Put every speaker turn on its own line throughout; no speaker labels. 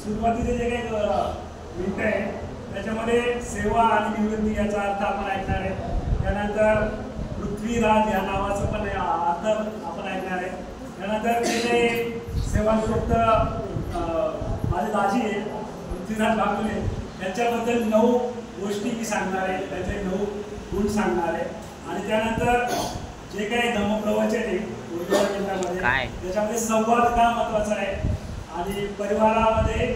सुरुवातीचे जे काही मिनिटं आहे त्याच्यामध्ये सेवा आणि निवृत्ती याचा अर्थ आपण ऐकणार आहे। त्यानंतर पृथ्वीराज या नावाचं पण अर्थ आपण ऐकणार आहे। त्यानंतर जे काही सेवानिवृत्त माझे दाजी आहे पृथ्वीराज बागुले यांच्याबद्दल 9 गोष्टी मी सांगणार आहे, त्याचे 9 गुण सांगणार आहे। आणि त्यानंतर जे काही धम्मप्रवचन आहे उर्दू केंद्रामध्ये त्याच्यामध्ये संवाद का महत्त्वाचा आहे आणि परिवारामध्ये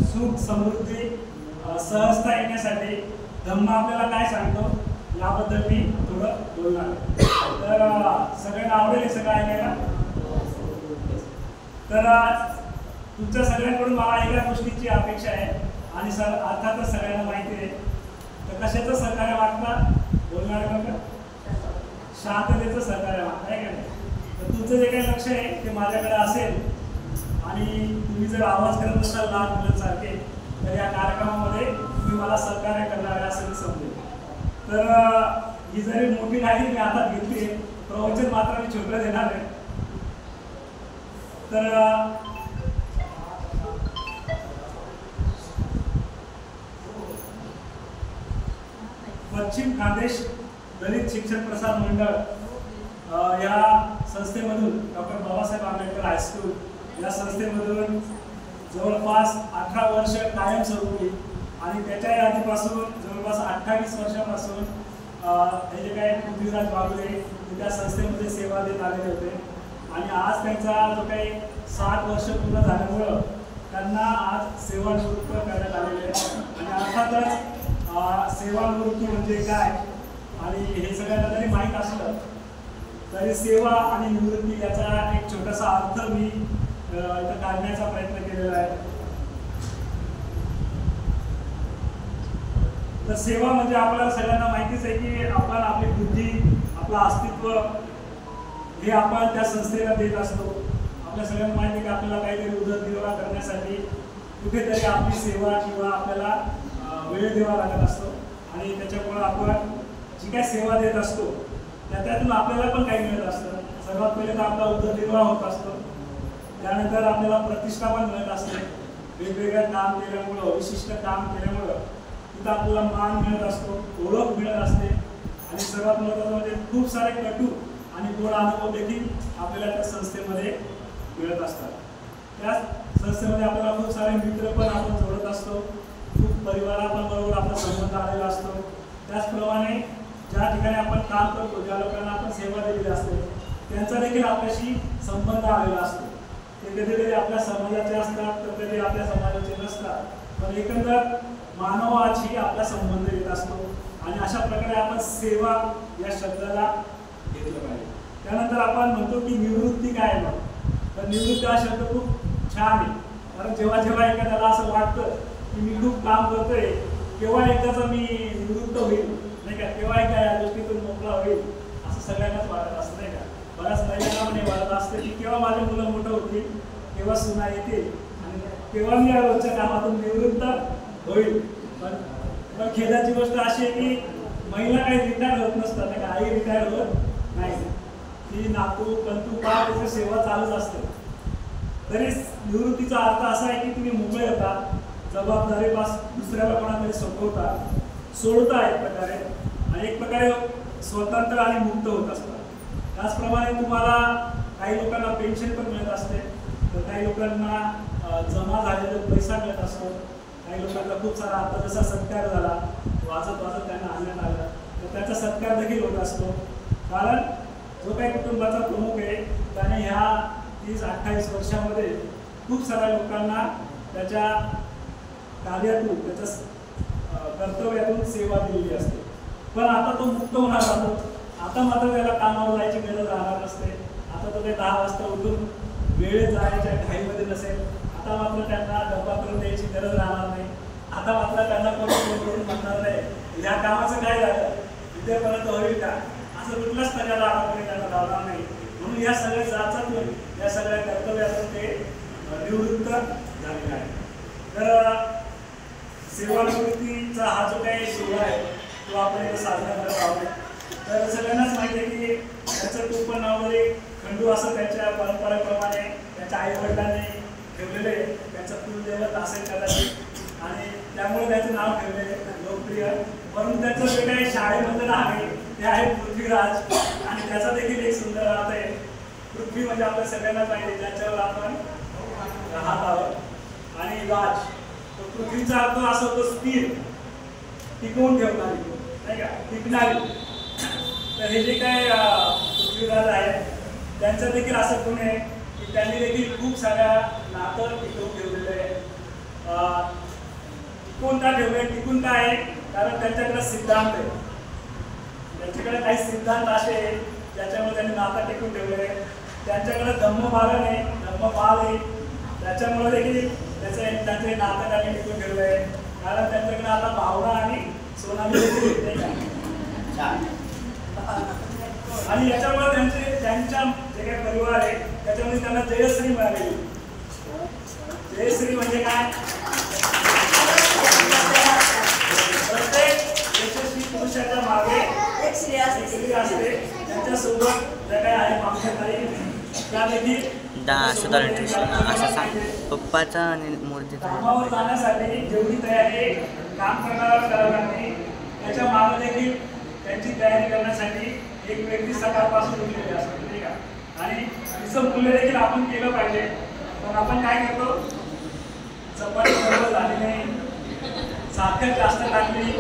सुख समृद्धी सहजता येण्यासाठी धम्म आपल्याला काय सांगतो याबद्दल मी थोडं बोलणार आहे। तर सगळ्यांना आवडेल सगळं ऐकायला। तर तुमच्या सगळ्यांकडून मला एका गोष्टीची अपेक्षा आहे आणि अर्थातच सगळ्यांना माहिती आहे तर कशाचं सहकार्य मागता बोलणार का शांततेचं सहकार्य मागता आहे का नाही। तर तुमचं जे काही लक्ष आहे ते माझ्याकडे असेल आणि तुम्ही जर आवाज करत असाल लहान मुलांसारखे तर या कार्यक्रमामध्ये तुम्ही मला सहकार्य करणार आहे असं मी समजेल। तर ही जरी मोठी डायरी मी हातात घेतली आहे प्रवचन मात्र मी छोटं देणार आहे। तर पश्चिम खानदेश दलित शिक्षण प्रसार मंडळ या संस्थेमधून डॉक्टर बाबासाहेब आंबेडकर हायस्कूल या संस्थेमधून जवळपास 18 वर्ष कायमस्वरूपी आणि त्याच्याही आधीपासून जवळपास 28 वर्षापासून हे जे काही पृथ्वीराज बागुले त्या संस्थेमध्ये सेवा देत आलेले होते आणि आज त्यांचा जो काही 60 वर्ष पूर्ण झाल्यामुळं त्यांना आज सेवानिवृत्त करण्यात आलेले आहे। आणि अर्थातच सेवानिवृत्ती म्हणजे काय आणि हे सगळ्यांना जरी माहीत असलं तरी सेवा आणि निवृत्ती याचा एक छोटासा अर्थ मी इथं काढण्याचा प्रयत्न केलेला आहे। तर सेवा म्हणजे आपल्याला सगळ्यांना माहितीच आहे की आपण आपली बुद्धी आपलं अस्तित्व हे आपण त्या संस्थेला देत असतो। आपल्या सगळ्यांना माहिती आहे की आपल्याला काहीतरी उदरनिर्वाह करण्यासाठी कुठेतरी आपली सेवा किंवा आपल्याला वेळ द्यावा लागत असतो आणि त्याच्यामुळे आपण जी काही सेवा देत असतो त्यातून आपल्याला पण काही मिळत असतं। सर्वात पहिले तर आपला उदरनिर्वाह होत असतो, त्यानंतर आपल्याला प्रतिष्ठा पण मिळत असते। वेगवेगळं काम केल्यामुळं विशिष्ट काम केल्यामुळं तिथं आपल्याला मान मिळत असतो, ओळख मिळत असते आणि सर्वात महत्त्वाचं म्हणजे खूप सारे कटू आणि गोड अनुभव देखील आपल्याला त्या संस्थेमध्ये मिळत असतात। त्या संस्थेमध्ये आपल्याला खूप सारे मित्र पण आपण जोडत असतो, खूप परिवाराबरोबर आपला संबंध आलेला असतो। त्याचप्रमाणे ज्या ठिकाणी आपण काम करतो ज्या लोकांना आपण सेवा दिलेली असते त्यांचा देखील आपल्याशी संबंध आलेला असतो। ते कधी कधी आपल्या समाजाचे असतात तर कधी आपल्या समाजाचे नसतात, पण एकंदर मानवाची आपला संबंध येत असतो आणि अशा प्रकारे आपण सेवा या शब्दाला घेतलं पाहिजे। त्यानंतर आपण म्हणतो की निवृत्ती काय आहे, तर निवृत्ती हा शब्द खूप छान आहे कारण जेव्हा जेव्हा एखाद्याला असं वाटतं की मी खूप काम करतोय केव्हा एकदाचा मी निवृत्त होईल नाही का, केव्हा एकदा या गोष्टीतून मोकळा होईल असं सगळ्यांनाच वाटत असतं नाही का। बऱ्याच महिलांना पण वाटत असते की केव्हा माझे मुलं मोठं होतील, केव्हा सुना येतील आणि केव्हा मी या रोजच्या कामातून निवृत्त होईल। पण खेदाची गोष्ट अशी आहे की महिला काही रिटायर होत नसतात नाही का, आई रिटायर होत नाही, ती नातू पंतू पार त्याची सेवा चालूच असते। तरी निवृत्तीचा अर्थ असा आहे की तुम्ही मोकळे होता, जबाबदारीपासून दुसऱ्याला कोणाकडे सोपवता सोडता एक प्रकारे आणि एक प्रकारे स्वतंत्र आणि मुक्त होत असतात। त्याचप्रमाणे तुम्हाला काही लोकांना पेन्शन पण मिळत असते, तर काही लोकांना जमा झालेला पैसा मिळत असतो, काही लोकांना खूप सारा आता जसा सत्कार झाला वाजत वाजत त्यांना आणण्यात आलं तर त्याचा सत्कार देखील होत असतो। कारण जो काही कुटुंबाचा प्रमुख आहे त्याने ह्या 30-28 वर्षामध्ये खूप साऱ्या लोकांना त्याच्या कार्यातून त्याच्या कर्तव्यातून सेवा दिलेली असते। पण आता तो मुक्त होणार राहतो, आता मात्र त्याला कामावर जायची गरज राहणार नसते। आता तो काही 10 वाजता उठून वेळेत जायच्या घाईमध्ये नसेल, आता मात्र त्यांना डब्बा करून द्यायची गरज राहणार नाही, आता मात्र त्यांना कोण म्हणणार नाही या कामाचं काय झालं उद्यापर्यंत होईल का असं कुठल्याच प्रकारला आपण त्यांना लावणार नाही। म्हणून या सगळ्या जाचातून या सगळ्या कर्तव्यातून ते निवृत्त झालेले आहे। तर सेवानिवृत्तीचा हा जो काही सोहळा आहे तो आपण इथं साजरा करत आहोत। तर सगळ्यांनाच माहिती आहे की त्याचं टोपण नाव जरी खंडू असं त्याच्या परंपरेप्रमाणे त्याच्या आईवडिलांनी ठेवलेले आहे. त्यांचं कुलदैवत असेल कदाचित आणि त्यामुळे त्याचं नाव ठेवले लोकप्रिय. परंतु त्याचं जे काही शाळेमधलं नाव आहे ते आहे पृथ्वीराज आणि त्याचा देखील एक सुंदर अर्थ आहे. पृथ्वी म्हणजे आपल्या सगळ्यांना पाहिजे ज्याच्यावर आपण राहत आहोत आणि राज तो पृथ्वीचा अर्थ असा होतो स्थिर, टिकवून ठेवणारी नाही का, टिकणारी. तर हे जे काय पृथ्वीराज आहेत त्यांचं देखील असं गुण आहे की त्यांनी देखील खूप साऱ्या नातं टिकवून ठेवलेलं आहे. टिकवून का ठेवले, टिकून का आहे कारण त्यांच्याकडे सिद्धांत आहे. त्यांच्याकडे काही सिद्धांत असे आहेत ज्याच्यामुळे त्यांनी नातं टिकून ठेवले. त्यांच्याकडे धम्मपालन आहे, धम्मपाल आहे, त्याच्यामुळे देखील त्यांचे नातं त्यांनी टिकून ठेवलं आहे. कारण त्यांच्याकडे आता भावना आणि सोनाली देखील येते आणि याच्यामुळे त्यांच्या जे काही परिवार आहे त्याच्यामध्ये त्यांना जयश्री मिळालेली. जयश्री म्हणजे काय, प्रत्येक यशस्वी पुरुषाच्या मागे एक स्त्री असते. त्यांच्यासोबत ज्या काही आहे मागच्याताई त्या देखील
असं सांग पप्पाचा आणि मूर्तीचा
कामावर जाण्यासाठी जेवढी तयारी काम करायला नाही त्याच्या मागे देखील त्यांची तयारी करण्यासाठी एक व्यक्ती सकाळपासून उठलेली असते नाही का. आणि तिचं मूल्य देखील आपण केलं पाहिजे. पण आपण काय करतो, चपाती बरोबर झाली नाही, साखर जास्त टाकली,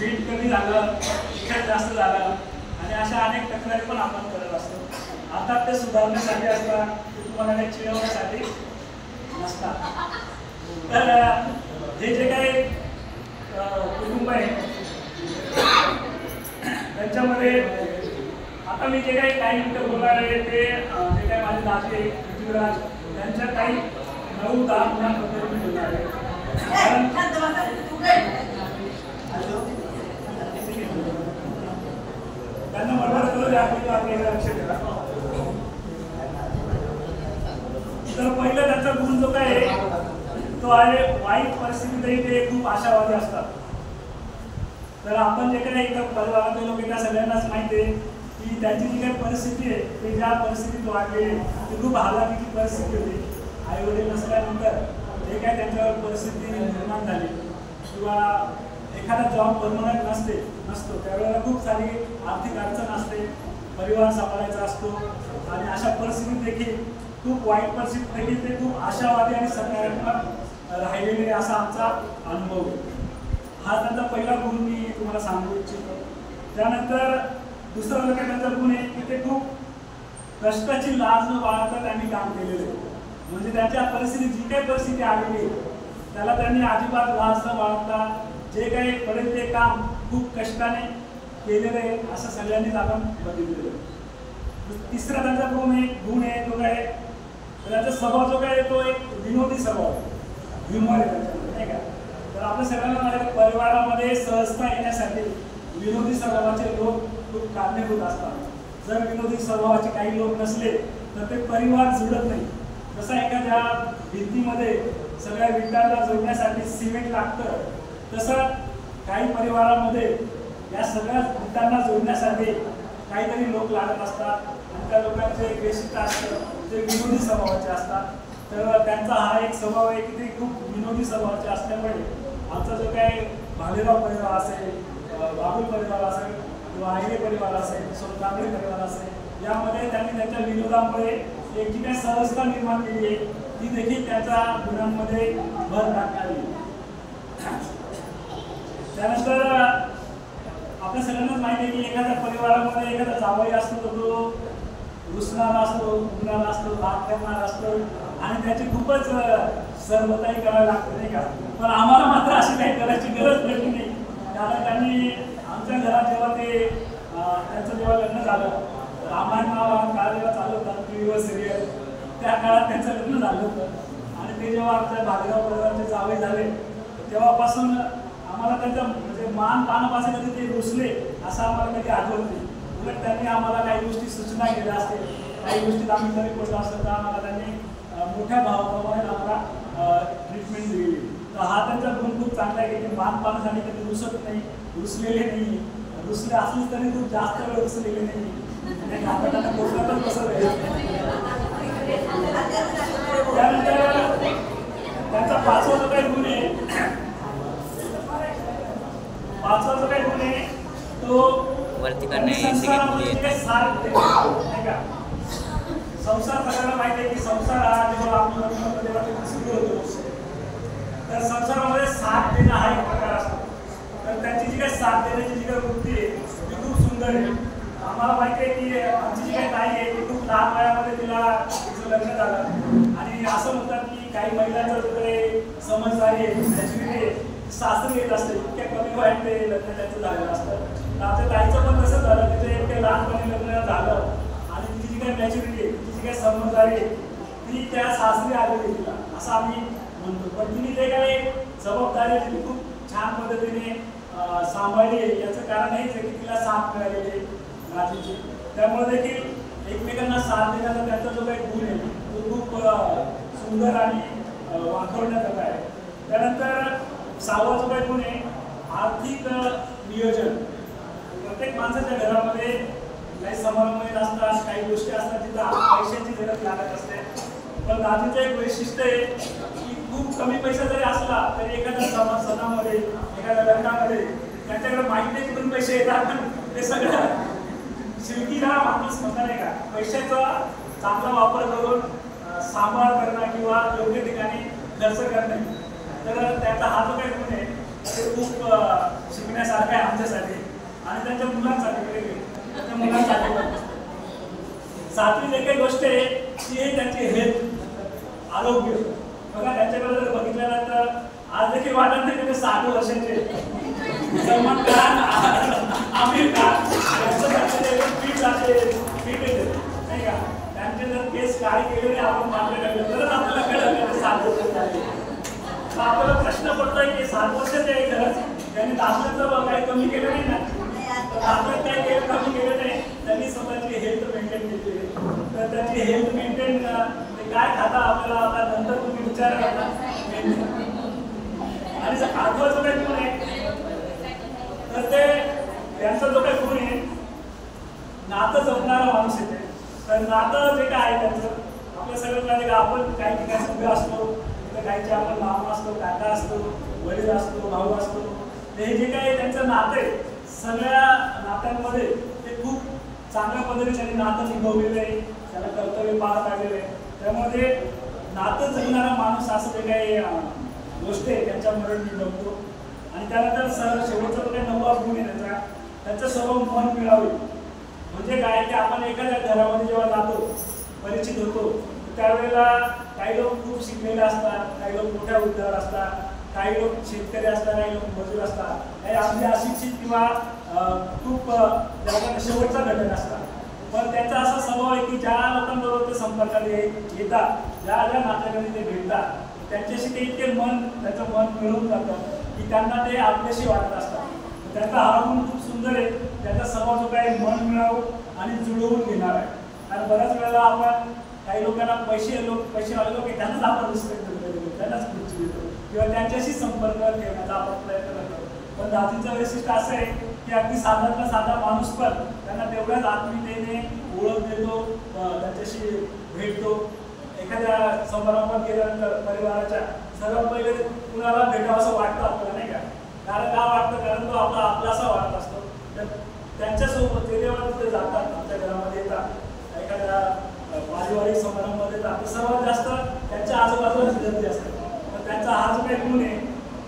मीठ कमी झालं, तिखट जास्त झालं आणि अशा अनेक तक्रारी पण आपण करत असतो. आता ते सुधारण्यासाठी असतात, ते तुम्हाला काही चिडवण्यासाठी नसतात. तर हे जे काही कुटुंब आहे त्यांच्यामध्ये आता मी जे काही मिनिटं बोलणार आहे ते जे काही माझे दाजी आहे पृथ्वीराज त्यांच्या काही 9-10 मुलांबद्दल मी बोलणार आहे. त्यांना बरोबर करू आपल्याला लक्ष द्या. तर पहिलं त्यांचा गुण जो काय आहे तो आहे वाईट परिस्थितीतही ते खूप आशावादी असतात. तर आपण जे काही इथं परिवारातले लोक त्या सगळ्यांनाच माहिती आहे की त्यांची जी काही परिस्थिती आहे ते ज्या परिस्थितीत वाढली ती खूप हालाकीची परिस्थिती होती. आई वडील नसल्यानंतर जे काय त्यांच्यावर परिस्थिती निर्माण झाली किंवा एखादा जॉब परमनंट नसतो त्यावेळेला खूप सारी आर्थिक अडचण असते, परिवार सांभाळायचा असतो आणि अशा परिस्थितीत देखील खूप वाईट परिस्थितीत देखील ते खूप आशावादी आणि सकारात्मक राहिलेले असा आमचा अनुभव आहे. हा त्यांचा पहिला गुण मी तुम्हाला सांगू इच्छितो. त्यानंतर दुसरा जो काही त्यांचा गुण आहे की ते खूप कष्टाची लाज न बाळगता त्यांनी काम केलेलं आहे. म्हणजे त्यांच्या परिस्थितीत जी काही परिस्थिती आलेली आहे त्याला त्यांनी अजिबात लाज न बाळगता जे काही पडेल ते काम खूप कष्टाने केलेलं आहे असं सगळ्यांनीच आपण बघितलेलं आहे. तिसरा त्यांचा गुण आहे तो काय, त्याचा स्वभाव जो काय तो एक विनोदी स्वभाव, ह्युमर आहे त्याच्यामध्ये नाही का. तर आपल्या सगळ्यांना परिवारामध्ये सहजता येण्यासाठी विनोदी स्वभावाचे लोक खूप कारणीभूत असतात. जर विनोदी स्वभावाचे काही लोक नसले तर ते परिवार जुळत नाही. जसं एखाद्या भिंतीमध्ये सगळ्या विटांना जोडण्यासाठी सिमेंट लागतं तसं काही परिवारामध्ये या सगळ्या विटांना जोडण्यासाठी काहीतरी लोक लागत असतात आणि त्या लोकांचे एक वैशिष्ट्य असतं ते विनोदी स्वभावाचे असतात. तर त्यांचा हा एक स्वभाव आहे की ते खूप विनोदी स्वभावाचे असल्यामुळे आमचा जो काही भालेराव परिवार असेल, बाबुल परिवार असेल किंवा आईले परिवार असेल, सोनकांबळे परिवार असेल यामध्ये त्यांनी त्यांच्या विनोदामुळे एक जी काही सहजता निर्माण केली आहे ती देखील त्याच्या गुणांमध्ये भर टाकणारी. त्यानंतर आपल्या सगळ्यांनाच माहिती आहे की एखाद्या परिवारामध्ये एखादा जावई असतो तर तो रुसणारा असतो, उगणारा असतो, भात करणारा असतो आणि त्याची खूपच सर्वताही करावी लागते नाही का. पण आम्हाला मात्र अशी काही करायची गरज पडली नाही. कारण त्यांनी आमच्या घरात जेव्हा त्यांचं जेव्हा लग्न झालं रामायण महाभारत काळ जेव्हा चालू होता टीव्हीवर सिरियल त्या काळात त्यांचं लग्न झालं होतं आणि ते जेव्हा आमच्या भालेराव परिवाराचे जावई झाले तेव्हापासून आम्हाला त्यांचा म्हणजे मान पानापासून कधी ते रुसले असं आम्हाला कधी आठवत नाही. उलट त्यांनी आम्हाला काही गोष्टी सूचना केल्या असतील, काही गोष्टीत आम्ही कमी पडलो असेल तर आम्हाला त्यांनी मोठ्या भावाप्रमाणे आम्हाला ट्रीटमेंट दिली. तर हा त्यांचा गुण खूप चांगला आहे की ते मान पानासाठी कधी रुसत नाही, रुसलेले नाही, रुसले असलेच तरी खूप जास्त वेळ रुसलेले नाही. त्यानंतर पाचवा जो काही गुण आहे, पाचवा जो काही गुण आहे तो
वरती करणे
संसारामध्ये जे सार नाही का. संसार सगळ्यांना माहिती आहे की संसार हा जेव्हा आपण देवाच्या सुरू होतो तर संसारामध्ये साथ देणं हा एक प्रकार असतो. तर त्याची जी काही साथ देण्याची जी काही वृत्ती आहे ती खूप सुंदर आहे. आम्हाला माहिती आहे की आमची जी काही ताई आहे ती खूप लहान वयामध्ये तिचं लग्न झालं आणि असं म्हणतात की काही महिलांचं जो काही समजदारी आहे मॅच्युरिटी आहे सासरी येत असते. इतक्या कमी वयात ते लग्न त्यांचं झालेलं असतं. तर आमच्या ताईचं पण तसं झालं, तिचं इतक्या लहानपणी लग्न झालं आणि तिची जी काही मॅच्युरिटी आहे तिची जी काही समजदारी आहे ती त्या सासरी आलेली तिला असं आम्ही म्हणतो. पण तिने जे काही जबाबदारी तिने खूप छान पद्धतीने सांभाळली आहे. याचं कारण हेच आहे की तिला साथ मिळालेली आहे रात्रीची. त्यामुळे देखील एकमेकांना साथ देण्याचा त्यांचा जो काही गुण आहे तो खूप सुंदर आणि वाखवण्यात आहे. त्यानंतर सहावा जो काही गुण आहे आर्थिक नियोजन. प्रत्येक माणसाच्या घरामध्ये काही समारंभ असतात, काही गोष्टी असतात जिथं पैशांची गरज लागत असते. पण दादीचं एक वैशिष्ट्य आहे की खूप कमी पैसा जरी असला तरी एखाद्या सणामध्ये एखाद्या लग्नामध्ये त्यांच्याकडे माहिती नाही कुठून पैसे येतात पण ते सगळं शिल्पीला माणूस म्हणणार आहे का पैशाचा चांगला वापर करून सांभाळ करणं किंवा योग्य ठिकाणी खर्च करणे. तर त्याचा हा जो काही गुण आहे ते खूप शिकण्यासारखं आहे आमच्यासाठी आणि त्यांच्या मुलांसाठी त्यांच्या मुलांसाठी. सातवी जे काही गोष्ट आहे ती आहे त्यांची हेल्थ, आरोग्य. बघा त्यांच्याकडे जर बघितल्यानंतर आज देखील वाटत नाही की ते 60 वर्षाचे सलमान खान, आमिर खान फिट येते नाही का. त्यांचे जर केस काय केले आपण मात्र टाकले तरच आपल्याला कळलं 60 वर्ष झाले. तर आपल्याला प्रश्न पडतोय की 60 वर्षाचे आहे खरंच त्यांनी दाखल्याचं काही कमी केलं नाही ना. दाखल्यात काही केलं कमी केलं नाही, त्यांनी स्वतःची हेल्थ मेंटेन केली. तर त्याची हेल्थ मेंटेन ते काय खाता आपल्याला आता नंतर तुम्ही विचार करता. आणि आठवा जो काही गुण आहे तर ते त्यांचा जो काही गुण आहे नातं जपणारा माणूस येते. तर नातं जे काय आहे त्यांचं आपल्या सगळ्यांना का आपण काही ठिकाणी उभे असतो तर काहीचे आपण मामा असतो, काका असतो, वडील असतो, भाऊ असतो. हे जे काही त्यांचं नातं आहे सगळ्या नात्यांमध्ये ते खूप चांगल्या पद्धतीने त्यांनी नातं निभवलेलं आहे, त्याला कर्तव्य पार पाडलेलं आहे. त्यामध्ये नातं जगणारा माणूस असं जे काही गोष्टी आहे त्यांच्यामुळे निभवतो. आणि त्यानंतर शेवटचा जो काही 9वा गुण आहे त्यांचं सर्व मन मिळावे. म्हणजे काय की आपण एखाद्या घरामध्ये जेव्हा जातो परिचित होतो त्यावेळेला काही लोक खूप शिकलेले असतात, काही लोक मोठ्या हुद्द्यावर असतात, काही लोक शेतकरी असतात, काही लोक मजूर असतात, काही अगदी अशिक्षित किंवा खूप शेवटचा घटक असतात. पण त्यांचा असा स्वभाव आहे की ज्या लोकांबरोबर ते संपर्कात येतात, ज्या ज्या नात्यामध्ये ते भेटतात त्यांच्याशी ते इतके त्यांचं मन मिळून जातं की त्यांना ते आपल्याशी वाटत असतात. त्यांचा हा गुण खूप सुंदर आहे. त्याचा स्वभाव जो काही मन मिळावं आणि जुळवून घेणार आहे. कारण बऱ्याच वेळेला आपण काही लोकांना पैसेवाले लोक त्यांनाच आपण रिस्पेक्ट देतो, त्यांनाच खुर्ची देतो किंवा त्यांच्याशी संपर्क ठेवण्याचा आपण प्रयत्न करतो. पण दादीचं वैशिष्ट्य असं आहे की अगदी साधा माणूस पण त्यांना तेवढ्याच आत्मीयतेने ओळख देतो, त्यांच्याशी भेटतो. एखाद्या समारंभात गेल्यानंतर परिवाराच्या सर्वात पहिले कुणाला भेटावं असं वाटतं आपल्याला नाही का. कारण का वाटतं, कारण तो आपलासा वाटत असतो. तर त्यांच्यासोबत ते जेव्हा तिथे जातात, आमच्या घरामध्ये येतात, एखाद्या पारिवारिक समारंभामध्ये येतात, तर सर्वात जास्त त्यांच्या आजूबाजूलाच गर्दी असते. तर त्यांचा हा जो काही गुण आहे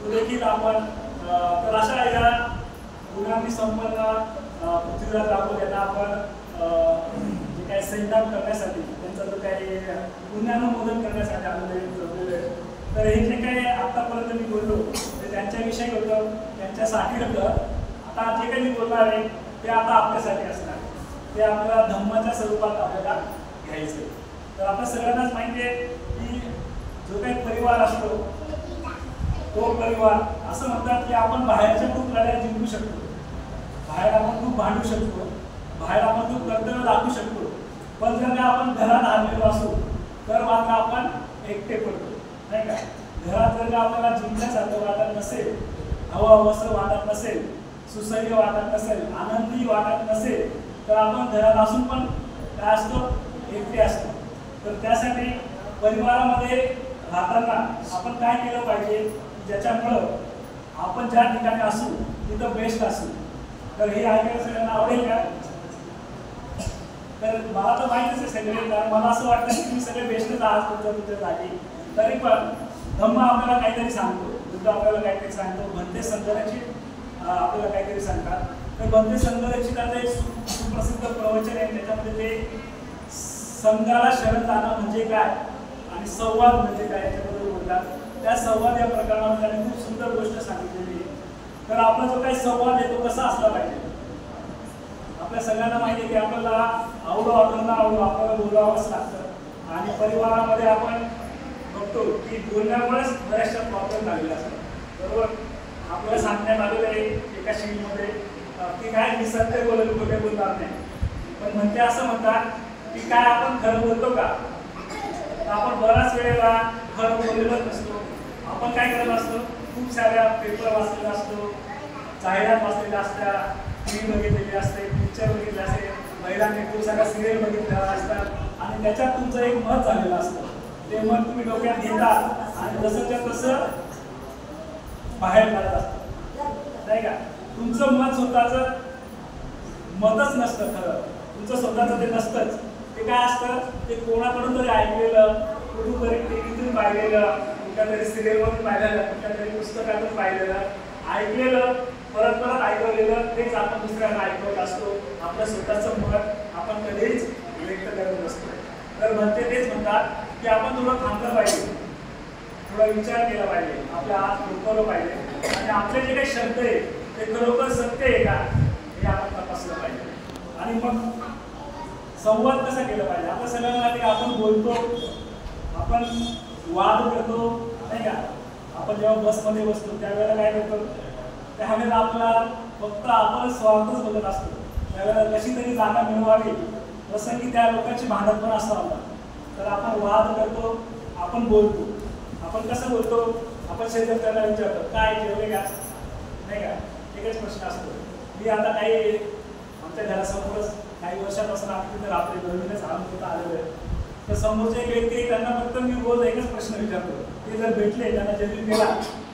तो देखील आपण तर अशा या गुणांनी संपन्न पृथ्वीराज राघव यांना आपण जे काही सैन्यात करण्यासाठी त्यांचा जो काही पुण्यानुमोदन करण्यासाठी आम्ही जमलेलं आहे. तर हे जे काही आत्तापर्यंत मी बोललो ते त्यांच्याविषयी होतं, त्यांच्यासाठी होतं. आता जे काही मी बोलणार आहे ते आता आपल्यासाठी असणार, ते आपल्याला धम्माच्या स्वरूपात आपल्याला घ्यायचं आहे. तर आता सगळ्यांनाच माहिती आहे की जो काही परिवार असतो तो परिवार असं म्हणतात की आपण बाहेरच्या खूप लढाया जिंकू शकतो, बाहेर आपण खूप भांडू शकतो, बाहेर आपण खूप कर्तव्य दाखवू शकतो. पण जर का आपण घरात हरलेलो असू तर मात्र आपण एकटे पडतो नाही का. घरात जर का आपल्याला जिंकण्यासारखं वाटत नसेल, हवं वाटत नसेल, सुसह्य वाटत नसेल, आनंदी वाटत नसेल तर आपण घरात असून पण काय असतो, एकटे असतो. तर त्यासाठी परिवारामध्ये खाताना आपण काय केलं पाहिजे ज्याच्यामुळं आपण ज्या ठिकाणी असू तिथं बेस्ट असू. तर हे ऐकायला सगळ्यांना आवडेल का? तर मला तर माहितीच आहे सगळे, कारण मला असं वाटतं की तुम्ही सगळे बेस्टच आहात तुमच्या जागी. तरी पण धम्म आपल्याला काहीतरी सांगतो, बुद्ध आपल्याला काहीतरी सांगतो, भंते संघाची आपल्याला काहीतरी सांगतात. तर भंते संघाची त्याचं एक सुप्रसिद्ध प्रवचन आहे, त्याच्यामध्ये ते संघाला शरण जाणं म्हणजे काय आणि संवाद म्हणजे काय याच्याबद्दल बोलतात. त्या संवाद या प्रकरणामध्ये त्यांनी खूप सुंदर गोष्ट सांगितलेली आहे. तर आपला जो काही संवाद आहे तो कसा असला पाहिजे. आपल्या सगळ्यांना माहिती आहे की आपल्याला आवडो आपल्याला आवडो आपल्याला बोलावंच लागतं, आणि परिवारामध्ये आपण बघतो की बोलण्यामुळेच बऱ्याचशा प्रॉब्लेम झालेले असतात. बरोबर, आपल्याला सांगण्यात आलेलं आहे एका शीटमध्ये की काय मी सत्य बोलेल खोटे बोलणार नाही. पण म्हणते असं म्हणतात की काय आपण खरं बोलतो का? तर आपण बऱ्याच वेळेला खरं बोललेलंच नसतो. आपण काय करत असतो, खूप साऱ्या पेपर वाचलेला असतो, जाहिरात वाचलेल्या असत्या, टीव्ही बघितलेली असते, पिक्चर बघितले असते, महिलांनी खूप साऱ्या सिरियल बघितलेल्या असतात, आणि त्याच्यात तुमचं एक मत झालेलं असतं. ते मत तुम्ही डोक्यात घेता आणि जसंच्या तसं बाहेर काढत असतं, नाही का? तुमचं मत स्वतःचं मतच नसतं, खरं तुमचं स्वतःचं ते नसतंच. ते काय असतं, ते कोणाकडून तरी ऐकलेलं, कुठून तरी टीव्हीतून पाहिलेलं, कुठल्या तरी सिरियलमधून पाहिलेलं, कुठल्या तरी पुस्तकातून पाहिलेलं, ऐकलेलं, परत परत ऐकवलेलं, तेच आपण दुसऱ्यांना ऐकवत असतो. आपलं स्वतःचं मत आपण कधीच व्यक्त करत नसतो. तर म्हणते तेच म्हणतात की आपण थोडं थांबलं पाहिजे, थोडा विचार केला पाहिजे, आपल्या आत डोकवलं पाहिजे, आणि आपले जे काही शब्द आहे ते खरोखर सत्य आहे का हे आपण तपासलं पाहिजे. आणि मग संवाद कसा केला पाहिजे. आपल्या सगळ्यांना माहिती आहे आपण बोलतो, आपण वाद करतो, नाही का? आपण जेव्हा बसमध्ये बसतो त्यावेळेला काय करतो, त्यावेळेला आपला फक्त आपण स्वार्थच बघत असतो. त्यावेळेला कशी तरी जागा मिळवावी, जसं की त्या लोकांची भांडण पण असतं आपला. तर आपण वाद करतो, आपण बोलतो. आपण कसं बोलतो, आपण शेजारच्याला विचारतो काय जेवले का, नाही का? एकच प्रश्न असतो. मी आता काही आमच्या घरासमोरच काही वर्षापासून आम्ही तिथे राहतो, नवीनच आमच्या आलेलो आहे. तर समोरचे एक व्यक्ती आहे, त्यांना फक्त मी रोज एकच प्रश्न विचारतो. ते जर भेटले, त्यांना जेवण केला,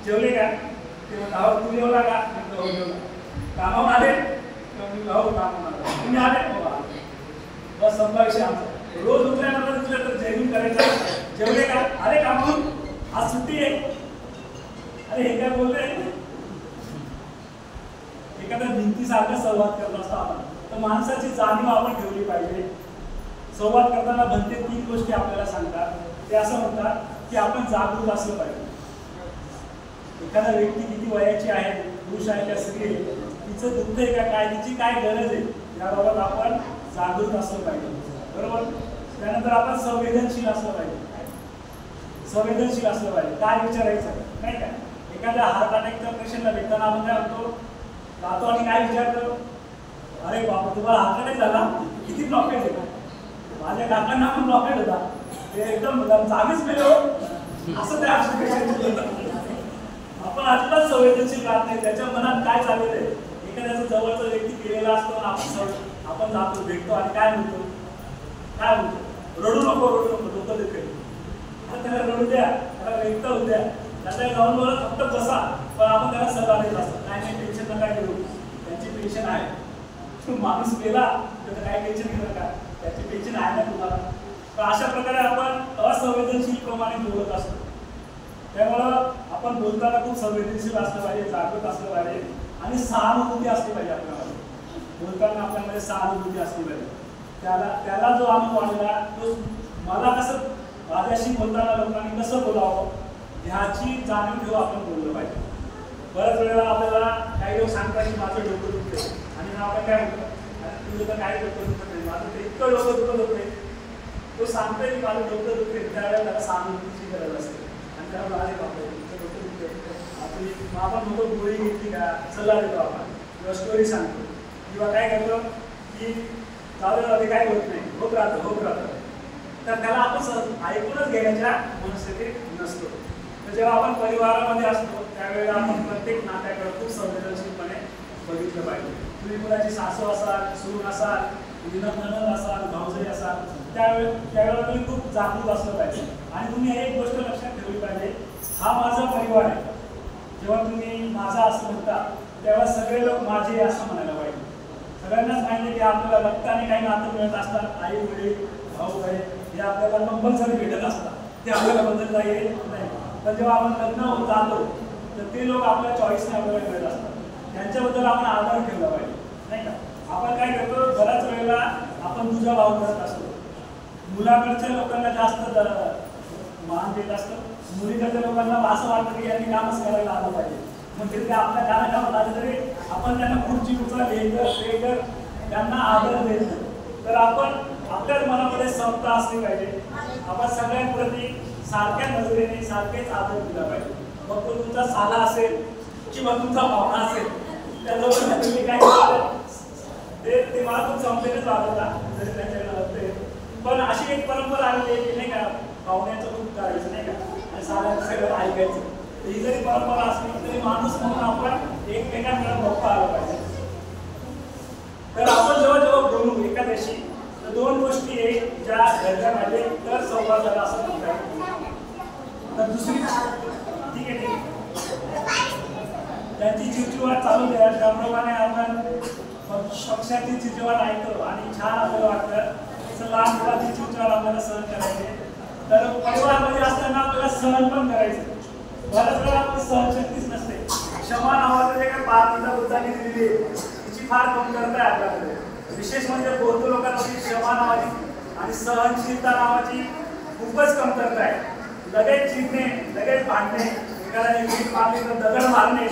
जेवले का, ते म्हणतात तू जेवला का, हो जेवला. कामावर आले, हो कामावर आले, तुम्ही आले, हो आले. बस संपला विषय आमचा. रोज उठल्यानंतर तुझ्या तर जेवण करायचं, जेवले का, अरे कामावून आज सुट्टी आहे, अरे हे काय बोलले. एखाद्या भिंतीसारखा संवाद करत असतो आपण. तर माणसाची जाणीव आपण ठेवली पाहिजे. संवाद करताना भंते 3 गोष्टी आपल्याला सांगतात. ते असं म्हणतात की आपण जागरूक असलं पाहिजे. एखादा व्यक्ती किती वयाची आहे, पुरुष आहे का स्त्री आहे, तिचं दुःख आहे का काय, तिची काय गरज आहे याबाबत आपण जागरूक असलं पाहिजे. बरोबर. त्यानंतर आपण संवेदनशील असलं पाहिजे. संवेदनशील असलं पाहिजे. काय विचारायचं, नाही का? एखाद्या हार्ट अटॅकच्या पेशंटला भेटताना आपण काय म्हणतो, जातो आणि काय विचारतो, अरे बाबा तुम्हाला हार्ट अटॅक झाला, किती ब्लॉकेज आहे. माझ्या काकांना पण ब्लॉकेज होता, ते एकदम जागीच मेलो असं त्या आपण अजिबात संवेदनशील राहत नाही. त्याच्या मनात काय चाललेलं आहे, एखाद्याचा जवळचा व्यक्ती केलेला असतो, आपण जातो, भेटतो आणि काय म्हणतो, काय म्हणतो, रडू नको रडू नको, डोकं दुखेल, त्याला रडू द्या, त्याला व्यक्त होऊ द्या, त्याच्या जाऊन बोलत फक्त बसा. पण आपण त्याला सल्ला देत असतो, काय नाही टेन्शन नका घेऊ, त्यांची पेन्शन आहे. माणूस गेला त्याचं काय टेन्शन घेऊ नका, त्याची पेन्शन आहे ना तुम्हाला. तर अशा प्रकारे आपण असंवेदनशील प्रमाणे बोलत असतो. त्यामुळं आपण बोलताना खूप संवेदनशील असलं पाहिजे, जागृत असलं पाहिजे, आणि सहानुभूती असली पाहिजे आपल्यामध्ये. बोलताना आपल्यामध्ये सहानुभूती असली पाहिजे. त्याला जो अनुभव आलेला तो मला कसं, माझ्याशी बोलताना लोकांनी कसं बोलावं ह्याची जाणीव ठेवून आपण बोललं पाहिजे. बऱ्याच वेळेला आपल्याला काही लोक सांगतात की माझं डोकं दुखते, आणि आपण काय म्हणतो, तुझं तर काय डोकं दुखत नाही, माझं ते इतकं डोकं दुखत नाही. तो सांगतोय की माझं डोकं दुखते, त्यावेळेला त्याला सहानुभूतीची गरज असते. आणि त्याला माझे बापरे तुमचं डोकं दुखते, आपली आपण म्हणतो गोळी घेतली का, सल्ला देतो आपण, किंवा स्टोरी सांगतो, किंवा काय करतो की जाऊ काय होत नाही, होत राहतं. तर त्याला आपण ऐकूनच घेण्याच्या मनस्थितीत नसतो. तर जेव्हा आपण परिवारामध्ये असतो त्यावेळेला आपण प्रत्येक नात्याकडे खूप संवेदनशीलपणे बघितलं पाहिजे. तुम्ही कुणाची सासू असाल, सून असाल, ननद असाल, भाऊजाई असाल, त्यावेळेला तुम्ही खूप जागरूक असलं पाहिजे. आणि तुम्ही एक गोष्ट लक्षात ठेवली पाहिजे, हा माझा परिवार आहे. जेव्हा तुम्ही माझा असं म्हणता तेव्हा सगळे लोक माझे असं म्हणायला पाहिजे. सगळ्यांनाच माहिती आहे की आपल्याला रक्ताने काही नातं मिळत असतात, आई वडील भाऊ बहीण हे आपल्याला कंपल्सरी भेटत असतात, ते आपल्याला बदलता येत नाही. पण जेव्हा आपण लग्न होत जातो तर ते लोक आपल्या चॉईसने आपल्याला मिळत असतात, त्यांच्याबद्दल आपण आदर ठेवला पाहिजे, नाही का? आपण काय करतो, बऱ्याच वेळेला आपण तुझा भाव करत असतो, मुलाकडच्या लोकांना जास्त मान देत असतो, मुलीकडच्या लोकांना असं वाटतं की यांनी कामच करायला आलं पाहिजे. मग तिथे आपल्या कानाकामात आलं तरी आपण त्यांना खुर्ची उचला त्यांना आदर देत. तर आपण आपल्याच मनामध्ये समता असली पाहिजे. आपण सगळ्यांप्रती सारख्या नजरेने सारखेच आदर दिला पाहिजे. मग तो तुमचा साला असेल किंवा तुमचा पाहुणा असेल, त्याजवळ तुम्ही काय करता ते मला खूप समजेलच आवडता, जरी त्यांच्याकडे असते. पण अशी एक परंपरा आलेली आहे की नाही का, पाहुण्याचं खूप करायचं नाही का, आणि साऱ्यांचं सगळं ऐकायचं. ही जरी परंपरा असली तरी माणूस म्हणून आपण एकमेकांकडे बघता आलं पाहिजे. तर आपण जेव्हा बोलू एखाद्याशी तर दोन गोष्टी आहेत ज्या घडल्या पाहिजे तर संवाद झाला असं म्हणतात. तर दुसरी ठीक आहे, त्यांची चिवचिवाट चालू द्या, त्याप्रमाणे आपण पक्षाची चिवचिवाट ऐकतो आणि छान आपल्याला वाटतं. तसं लहान मुलाची चिवचिवाट आपल्याला सहन करायचे. तर परिवारामध्ये असताना आपल्याला सहन पण करायचं. बऱ्याच वेळा आपली सहनशक्तीच नसते. क्षमा नावाचं जे काही पार्थिता बुद्धांनी दिलेली आहे तिची फार कमतरता आहे आपल्याकडे. विशेष म्हणजे बौद्ध लोकांमध्ये क्षमा नावाची आणि सहनशीलता नावाची खूपच कमतरता आहे. लगेच चिडणे, लगेच भांडणे, एखाद्याने वीट मारली तर दगड मारणे,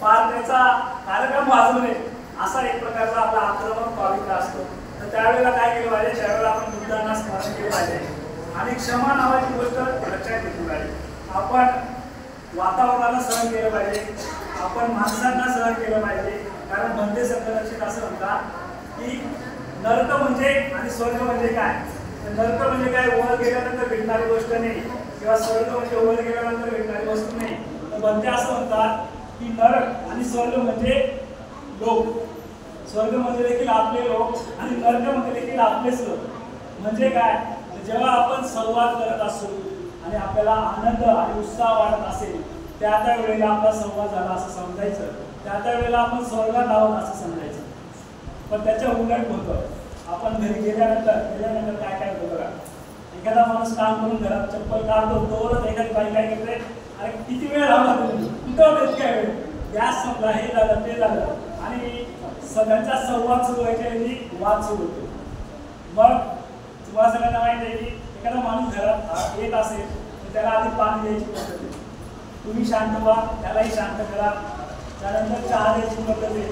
पार त्याचा कार्यक्रम वाजवणे, असा एक प्रकारचा आपला आक्रमक पवित्र असतो. तर त्यावेळेला काय केलं पाहिजे, त्यावेळेला आपण बुद्धांना स्मरण केलं पाहिजे आणि क्षमा नावाची गोष्ट लक्षात घेतली पाहिजे. आपण वातावरणाला सहन केलं पाहिजे, आपण माणसांना सहन केलं पाहिजे. कारण म्हणते संघर्षित असं म्हणतात की नरक म्हणजे आणि स्वर्ग म्हणजे काय. नरक म्हणजे काय, वर गेल्यानंतर भेटणारी गोष्ट नाही, किंवा स्वर्ग म्हणजे वर गेल्यानंतर भेटणारी वस्तू नाही. तर म्हणते असं म्हणतात की नरक आणि स्वर्ग म्हणजे लोक, स्वर्ग म्हणजे देखील आपले लोक आणि नरक म्हणजे देखील आपलेच लोक. म्हणजे काय, जेव्हा आपण संवाद करत असू आणि आपल्याला आनंद आणि उत्साह वाटत असेल त्या वेळेला आपला संवाद झाला असं समजायचं, त्या वेळेला आपण स्वर्गात आहोत असं समजायचं. पण त्याच्या उलट होतं. आपण घरी गेल्यानंतर काय होतं बघा, एखादा माणूस काम करून घरात चप्पल काढतो, तोवरच एखादी बाई काय करते, अरे किती वेळ लावला तुम्ही, कुठं देत काय वेळ, गॅस संपला, हे झालं ते झालं, आणि सगळ्यांचा संवाद सुरू व्हायच्या ऐवजी वाद सुरू होतो. मग तुम्हाला सगळ्यांना माहिती आहे की एखादा माणूस घरात येत असेल तर त्याला आधी पाणी द्यायची पद्धत आहे. तुम्ही शांत व्हा, त्यालाही शांत करा. त्यानंतर चहा द्यायची पद्धत आहे,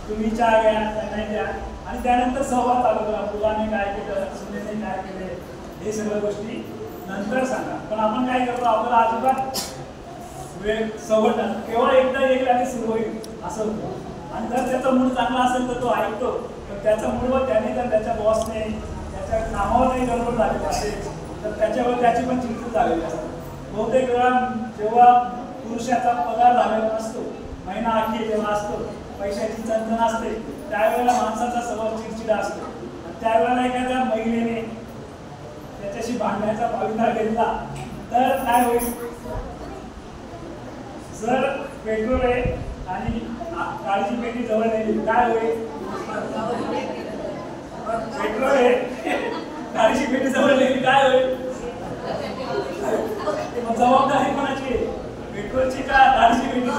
तुम्ही चहा घ्या, त्यांनाही द्या, आणि त्यानंतर संवाद चालू करा. मुलाने काय केलं, सुनेने काय केले, हे सगळ्या गोष्टी नंतर सांगा. पण आपण काय करतो, आपल्याला अजिबात वेळ सवड केवळ एकदा येईल आणि सुरू होईल असं होतं. आणि जर त्याचा मूड चांगला असेल तर तो ऐकतो, पण त्याचा मूडवर त्याने जर त्याच्या बॉसने त्याच्या कामावरही गडबड झालेली असेल तर त्याच्यावर त्याची पण चिंता झालेली असते. बहुतेक वेळा जेव्हा पुरुषाचा पगार झालेला नसतो, महिना अखेर जेव्हा असतो, पैशाची चणचण असते, त्यावेळेला माणसाचा स्वभाव चिडचिडा असतो. आणि त्यावेळेला एखाद्या महिलेने त्याच्याशी भांडण्याचा पवित्रा घेतला तर काय होईल, जर पेट्रोल आहे आणि काळजी पेटी जवळ नेली काय होईल, पेट्रोल आहे काळजी पेटी जवळ नेली काय होईल, जबाबदारी कोणाची, पेट्रोलची का काळजी पेटी.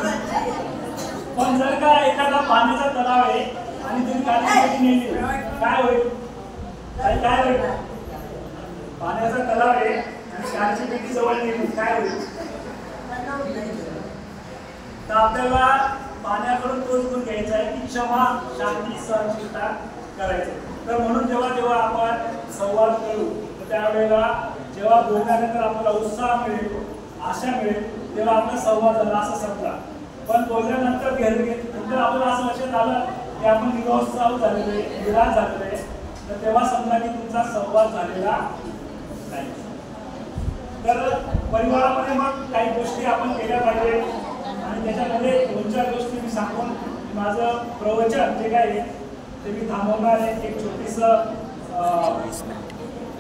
पण जर का एखादा पाण्याचा तलाव आहे आणि तुम्ही काळजी पेटी नेली काय होईल, काय होईल, पाण्याचा तलाव आहे आणि काळजी पेटी जवळ नेली काय होईल. तर आपल्याला पाण्याकडून तोच गुण घ्यायचा आहे की क्षमा, शांती, सहनशीलता करायचं. तर म्हणून जेव्हा आपण संवाद करू तर त्यावेळेला जेव्हा बोलल्यानंतर आपल्याला उत्साह मिळेल, आशा मिळेल, तेव्हा आपला संवाद झाला असं समजा. पण बोलल्यानंतर नंतर आपल्याला असं लक्षात आलं की आपण निरुत्साह झालेलो आहे, निराश झालेलो आहे, तर तेव्हा समजा की तुमचा संवाद झालेला नाही. तर परिवारामध्ये मग काही गोष्टी आपण केल्या पाहिजे आणि त्याच्यामध्ये 2-4 गोष्टी मी सांगून माझं प्रवचन जे काय आहे ते मी थांबवणार आहे. एक छोटीस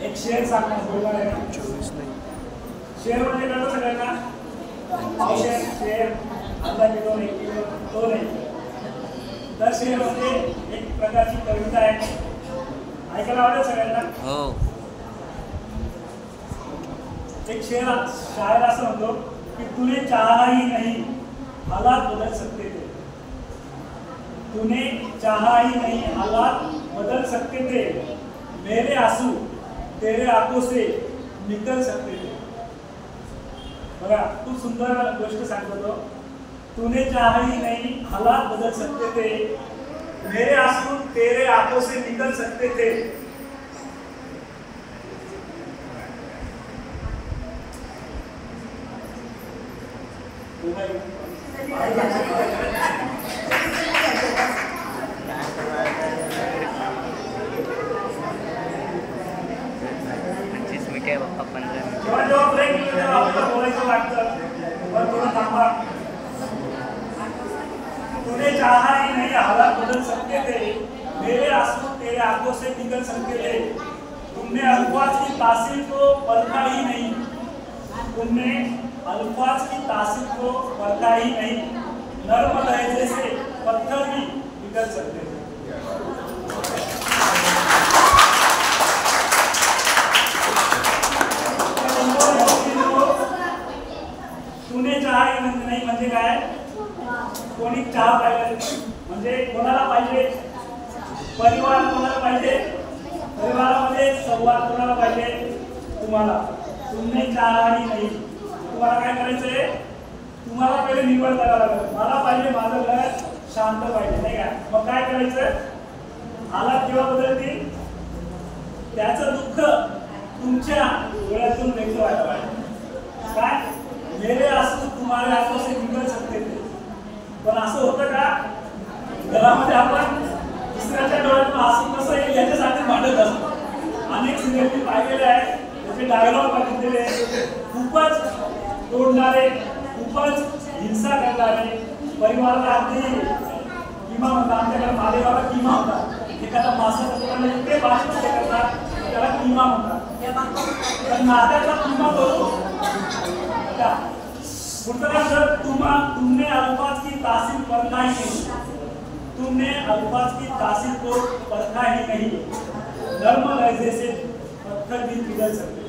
एक शेअर सांगणार बोलणार आहे. शेअर म्हणजे कळलं सगळ्यांना? पावशेर शेअर अर्धा किलो 1 किलो तो नाही. तर शेअर म्हणजे एक प्रकारची कविता आहे. ऐकायला आवडेल सगळ्यांना?
हो.
एक शायर असं म्हणतो की तूने चाहा ही नहीं हालात बदल सकते थे. तूने चाहा ही नहीं हालात बदल सकते थे. मेरे आंसू तेरे आंखों से निकल सकते थे. बघा खूप सुंदर गोष्ट सांगतो. तूने चाहा ही नहीं हालात बदल सकते थे. मेरे आंसू तेरे आंखों से निकल सकते थे. जेव्हा ब्रेक मिळतो तेव्हा आपल्याला बोलायचं वाटतं पण थोडं थांबा. तूने चाहा ही नहीं हालात बदल सकते थे. मेरे आंसू तेरे आंखों से निकल सकते थे. तुमने अल्फाज की तासीर को परखा ही नहीं. तुमने अल्फाज की तासीर को परखा ही नहीं. नर्म लहजे से पत्थर भी निकल सकते थे. तूने चाहा ही नहीं म्हणजे काय? कोणी चहा पाहिजे म्हणजे कोणाला पाहिजे? परिवार कोणाला पाहिजे? परिवारामध्ये संवाद कोणाला पाहिजे? तुम्हाला. तुमने चाहा ही नाही. तुम्हाला काय करायचंय? तुम्हाला पहिले निवड करायला लागेल. मला पाहिजे माझं घर शांत पाहिजे नाही का? मग काय करायचं? हालात केव्हा बदलतील? त्याचं दुःख तुमच्या डोळ्यातून व्यक्त व्हायला पाहिजे. काय? मेरे आंसू तुम्हारे आंखों से निकल सकते थे. पण असं होतं का? घरामध्ये आपण दुसऱ्याच्या डोळ्यातून आंसू कसं येईल याच्यासाठी भांडत असतो. अनेक सिरियल मी पाहिलेले आहे. त्याचे डायलॉग बघितलेले खूपच तोडणारे, खूपच हिंसा करणारे, परिवाराला अगदी किमा म्हणतात. आमच्याकडे मालेगावला किमा होता. एखादा मासा इतके भाषण करतात त्याला किमा म्हणतात. तर नात्याचा किमा करू तुमने अल्फाज की तासीर परखा ही नहीं. तुमने अल्फाज की तासीर को परखा ही नहीं. नर्म लहजे से पत्थर भी पिघल सकते.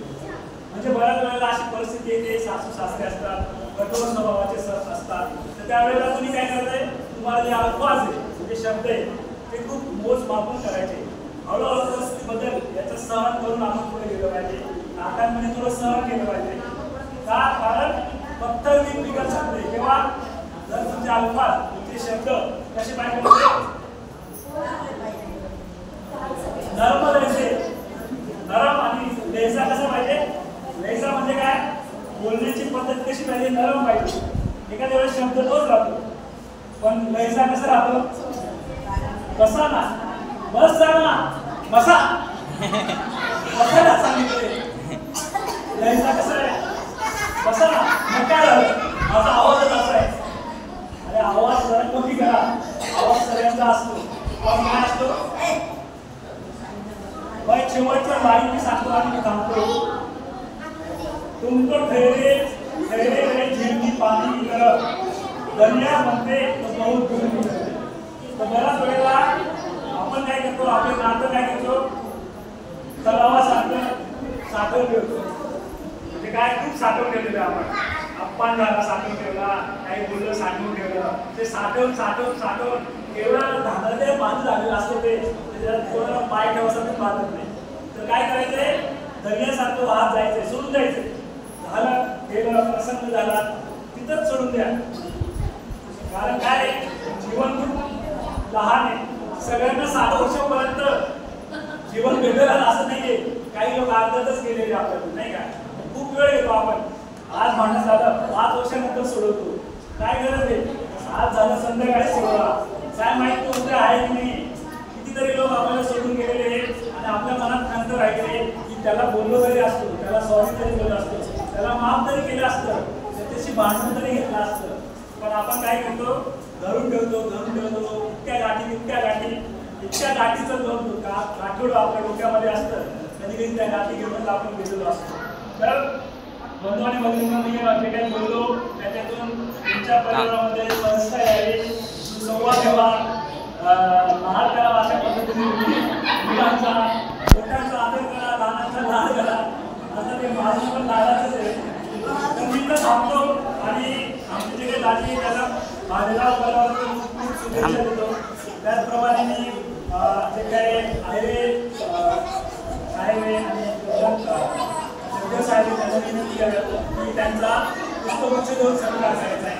म्हणजे बऱ्याच वेळेला अशी परिस्थिती येते. सासू सासरे असतात, कठोर स्वभावाचे असतात. तर त्यावेळेला तुम्ही काय करताय? तुम्हाला जे अल्फाज आहे म्हणजे शब्द आहे ते खूप मोजमापून करायचे. हळूहळू परिस्थिती बदल याचं सहन करून आपण पुढे गेलं पाहिजे. नात्यांमध्ये थोडं सहन केलं पाहिजे. का? कारण पत्थर भी पिघल सकते. किंवा जर तुमचे अल्फाज तुमचे शब्द कसे पाहिजे? नरम लहजे. नरम आणि लहजा कसा पाहिजे? लहजा म्हणजे काय? बोलण्याची पद्धत कशी पाहिजे? नरम पाहिजे. एखाद्या वेळेस शब्द तोच राहतो पण लहजा कसा राहतो? बसा ना, बस जा ना, बसा. बसायला सांगितले. लहजा कसा आहे? बसा ना. मग काय झालं? माझा आवाजच असा आहे. अरे आवाज जरा कमी करा. आवाज सगळ्यांचा असतो पण काय असतो? पण शेवटच्या लाईन मी सांगतो आणि मी थांबतो. तुमको ठहरे ठहरे रे झील की पानी की तरफ दरिया बनते तो बहुत दूर निकलते. तर बऱ्याच वेळेला आपण काय करतो? आपले नातं काय करतो? तलावासारखं साठवून ठेवतो. म्हणजे काय? खूप साठवून ठेवलेलं आपण. अपमान झाला साठवून ठेवला, काही बोललं साठवून ठेवलं. ते साठवून साठवून साठवून एवढं धांदळ बांध झालेलं असतं ते त्याच्यात कोणाला पाय ठेवायचं पण बांधत नाही. तर काय करायचंय? दर्यासारखं वाहत जायचंय, सोडून द्यायचंय. झालं गेलं, प्रसन्न झाला तिथंच सोडून द्या. कारण काय? जीवन खूप लहान आहे. सगळ्यांना 60 वर्षापर्यंत जीवन भेटेल असं नाहीये. काही लोक अर्ध्यातच गेलेले आपल्याला नाही का? खूप वेळ येतो आपण. आज भांडण झालं 5 वर्षानंतर सोडवतो. काय गरज आहे? आज झालं संध्याकाळी सोडवा. काय माहिती होतं आहे की नाही? कितीतरी लोक आपल्याला सोडून गेलेले आहेत आणि आपल्या मनात खंत राहिलेले की त्याला बोललो तरी असतो, त्याला सॉरी तरी केलं असतं, त्याला माफ तरी केलं असतं, त्याच्याशी भांडण तरी घेतलं असतं. पण आपण काय करतो? धरून ठेवतो. इतक्या गाठी इतक्या गाठीचं दोन गाठोडं आपल्या डोक्यामध्ये असतं, कधी कधी त्या गाठी घेऊन आपण गेलेलो असतो. तर बंधू आणि भगिनींना मी जे काही बोललो त्याच्यातून तुमच्या परिवारामध्ये संस्था यावी, संवाद व्हावा, लहान करावा अशा पद्धतीने मुलांचा मोठ्यांचा आदर करा, लहानांचा लाड करा. आता ते माझं पण लाडाचंच आहे. तर मी तर थांबतो आणि आमचे जे काही दाजी त्याला माझ्या परिवारातून खूप शुभेच्छा देतो. त्याचप्रमाणे मी जे काही आहे साहेब आणि साहेब त्यांना विनंती करतो की त्यांचा पुष्पगुच्छ देऊन सत्कार करायचा आहे.